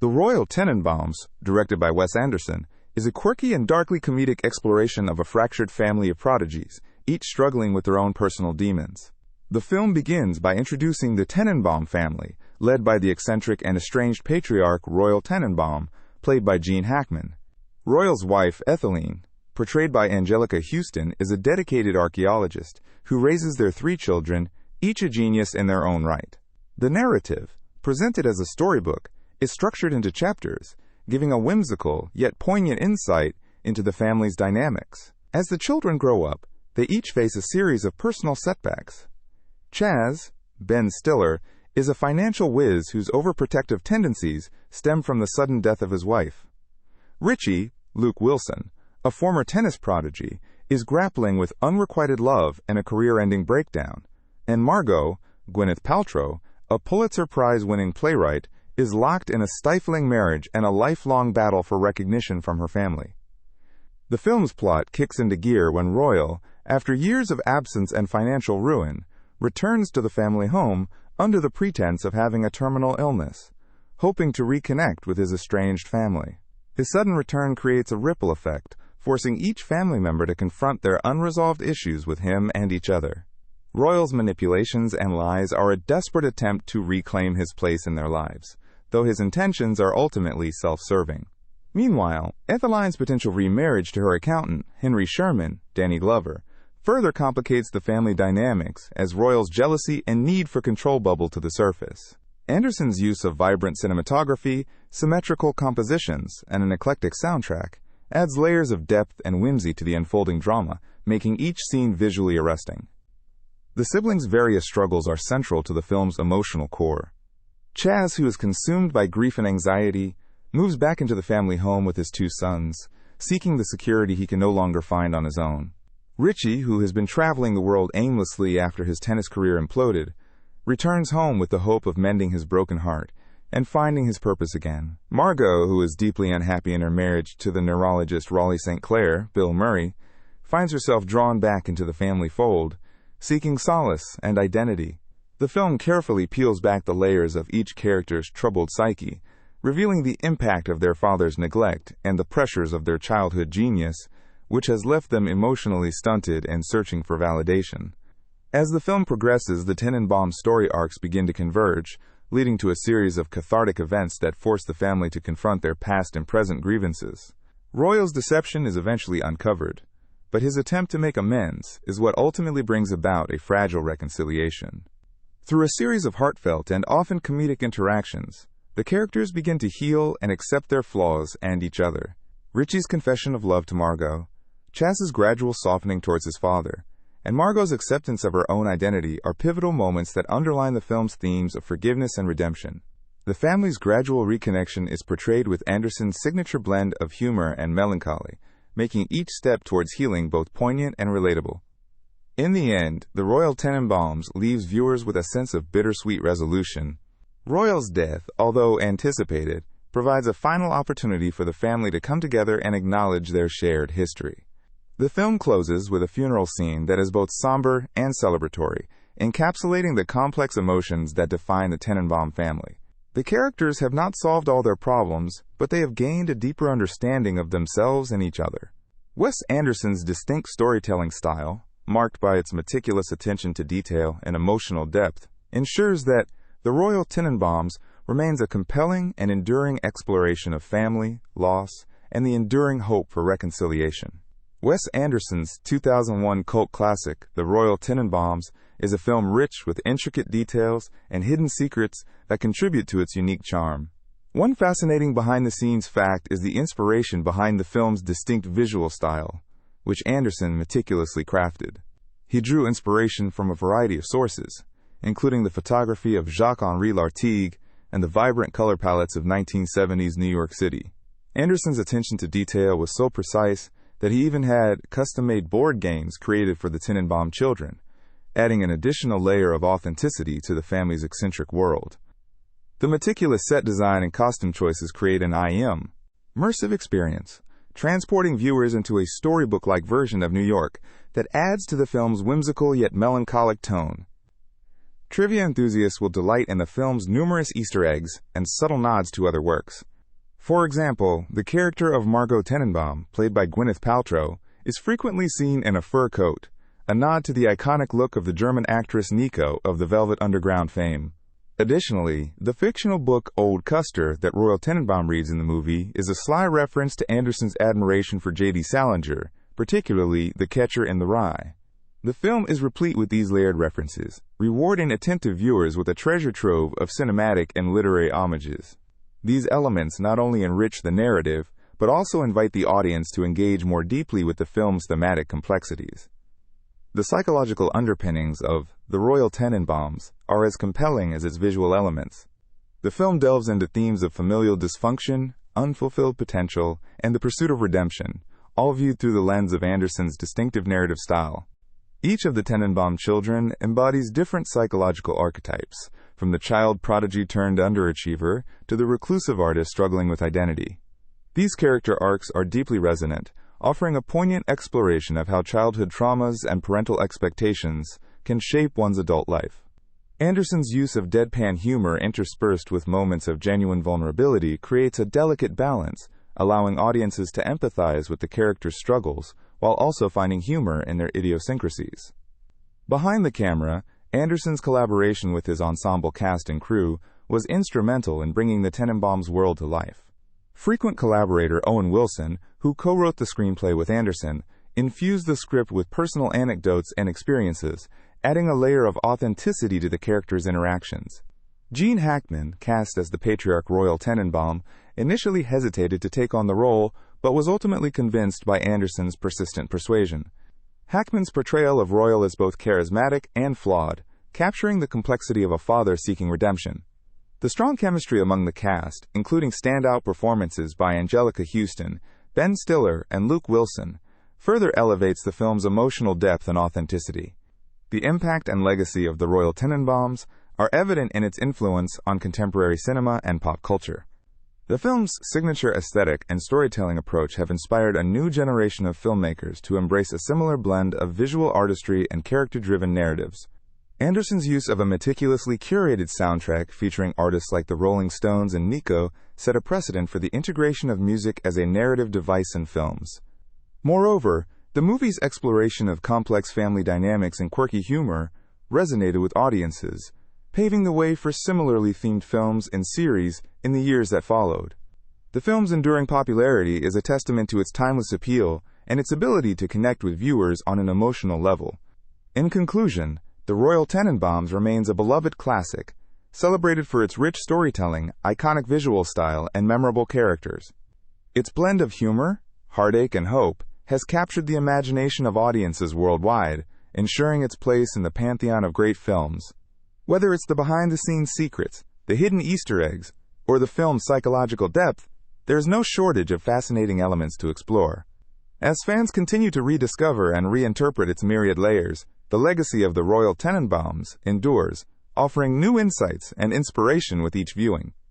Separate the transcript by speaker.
Speaker 1: The Royal Tenenbaums, directed by Wes Anderson, is a quirky and darkly comedic exploration of a fractured family of prodigies, each struggling with their own personal demons. The film begins by introducing the Tenenbaum family, led by the eccentric and estranged patriarch Royal Tenenbaum, played by Gene Hackman. Royal's wife, Etheline, portrayed by Anjelica Huston, is a dedicated archaeologist who raises their 3 children, each a genius in their own right. The narrative, presented as a storybook, is structured into chapters, giving a whimsical yet poignant insight into the family's dynamics. As the children grow up, they each face a series of personal setbacks. Chaz, Ben Stiller, is a financial whiz whose overprotective tendencies stem from the sudden death of his wife. Richie, Luke Wilson, a former tennis prodigy, is grappling with unrequited love and a career-ending breakdown. And Margot, Gwyneth Paltrow, a Pulitzer Prize-winning playwright, is locked in a stifling marriage and a lifelong battle for recognition from her family. The film's plot kicks into gear when Royal, after years of absence and financial ruin, returns to the family home under the pretense of having a terminal illness, hoping to reconnect with his estranged family. His sudden return creates a ripple effect, forcing each family member to confront their unresolved issues with him and each other. Royal's manipulations and lies are a desperate attempt to reclaim his place in their lives, though his intentions are ultimately self-serving. Meanwhile, Etheline's potential remarriage to her accountant, Henry Sherman, Danny Glover, further complicates the family dynamics as Royal's jealousy and need for control bubble to the surface. Anderson's use of vibrant cinematography, symmetrical compositions, and an eclectic soundtrack adds layers of depth and whimsy to the unfolding drama, making each scene visually arresting. The siblings' various struggles are central to the film's emotional core. Chaz, who is consumed by grief and anxiety, moves back into the family home with his 2 sons, seeking the security he can no longer find on his own. Richie, who has been traveling the world aimlessly after his tennis career imploded, returns home with the hope of mending his broken heart and finding his purpose again. Margot, who is deeply unhappy in her marriage to the neurologist Raleigh St. Clair, Bill Murray, finds herself drawn back into the family fold, seeking solace and identity. The film carefully peels back the layers of each character's troubled psyche, revealing the impact of their father's neglect and the pressures of their childhood genius, which has left them emotionally stunted and searching for validation. As the film progresses, the Tenenbaum story arcs begin to converge, leading to a series of cathartic events that force the family to confront their past and present grievances. Royal's deception is eventually uncovered, but his attempt to make amends is what ultimately brings about a fragile reconciliation. Through a series of heartfelt and often comedic interactions, the characters begin to heal and accept their flaws and each other. Richie's confession of love to Margot, Chaz's gradual softening towards his father, and Margot's acceptance of her own identity are pivotal moments that underline the film's themes of forgiveness and redemption. The family's gradual reconnection is portrayed with Anderson's signature blend of humor and melancholy, making each step towards healing both poignant and relatable. In the end, the Royal Tenenbaums leaves viewers with a sense of bittersweet resolution. Royal's death, although anticipated, provides a final opportunity for the family to come together and acknowledge their shared history. The film closes with a funeral scene that is both somber and celebratory, encapsulating the complex emotions that define the Tenenbaum family. The characters have not solved all their problems, but they have gained a deeper understanding of themselves and each other. Wes Anderson's distinct storytelling style, marked by its meticulous attention to detail and emotional depth, ensures that The Royal Tenenbaums remains a compelling and enduring exploration of family, loss, and the enduring hope for reconciliation. Wes Anderson's 2001 cult classic, The Royal Tenenbaums, is a film rich with intricate details and hidden secrets that contribute to its unique charm. One fascinating behind-the-scenes fact is the inspiration behind the film's distinct visual style, which Anderson meticulously crafted. He drew inspiration from a variety of sources, including the photography of Jacques-Henri Lartigue and the vibrant color palettes of 1970s New York City. Anderson's attention to detail was so precise that he even had custom-made board games created for the Tenenbaum children, adding an additional layer of authenticity to the family's eccentric world. The meticulous set design and costume choices create an immersive experience, transporting viewers into a storybook-like version of New York that adds to the film's whimsical yet melancholic tone. Trivia enthusiasts will delight in the film's numerous Easter eggs and subtle nods to other works, For example, the character of Margot Tenenbaum, played by Gwyneth Paltrow, is frequently seen in a fur coat, a nod to the iconic look of the German actress Nico of the Velvet Underground fame. Additionally, the fictional book Old Custer that Royal Tenenbaum reads in the movie is a sly reference to Anderson's admiration for J.D. Salinger, particularly The Catcher in the Rye. The film is replete with these layered references, rewarding attentive viewers with a treasure trove of cinematic and literary homages. These elements not only enrich the narrative, but also invite the audience to engage more deeply with the film's thematic complexities. The psychological underpinnings of The Royal Tenenbaums are as compelling as its visual elements. The film delves into themes of familial dysfunction, unfulfilled potential, and the pursuit of redemption, all viewed through the lens of Anderson's distinctive narrative style. Each of the Tenenbaum children embodies different psychological archetypes, from the child prodigy turned underachiever to the reclusive artist struggling with identity. These character arcs are deeply resonant, offering a poignant exploration of how childhood traumas and parental expectations can shape one's adult life. Anderson's use of deadpan humor interspersed with moments of genuine vulnerability creates a delicate balance, allowing audiences to empathize with the characters' struggles while also finding humor in their idiosyncrasies. Behind the camera, Anderson's collaboration with his ensemble cast and crew was instrumental in bringing the Tenenbaums' world to life. Frequent collaborator Owen Wilson, who co-wrote the screenplay with Anderson, infused the script with personal anecdotes and experiences, adding a layer of authenticity to the characters' interactions. Gene Hackman, cast as the patriarch Royal Tenenbaum, initially hesitated to take on the role, but was ultimately convinced by Anderson's persistent persuasion. Hackman's portrayal of Royal is both charismatic and flawed, capturing the complexity of a father seeking redemption. The strong chemistry among the cast, including standout performances by Anjelica Huston, Ben Stiller, and Luke Wilson, further elevates the film's emotional depth and authenticity. The impact and legacy of the Royal Tenenbaums are evident in its influence on contemporary cinema and pop culture. The film's signature aesthetic and storytelling approach have inspired a new generation of filmmakers to embrace a similar blend of visual artistry and character-driven narratives. Anderson's use of a meticulously curated soundtrack featuring artists like the Rolling Stones and Nico set a precedent for the integration of music as a narrative device in films. Moreover, the movie's exploration of complex family dynamics and quirky humor resonated with audiences, paving the way for similarly themed films and series in the years that followed. The film's enduring popularity is a testament to its timeless appeal and its ability to connect with viewers on an emotional level. In conclusion, The Royal Tenenbaums remains a beloved classic, celebrated for its rich storytelling, iconic visual style, and memorable characters. Its blend of humor, heartache, and hope has captured the imagination of audiences worldwide, ensuring its place in the pantheon of great films. Whether it's the behind-the-scenes secrets, the hidden Easter eggs, or the film's psychological depth, there's no shortage of fascinating elements to explore. As fans continue to rediscover and reinterpret its myriad layers, the legacy of the Royal Tenenbaums endures, offering new insights and inspiration with each viewing.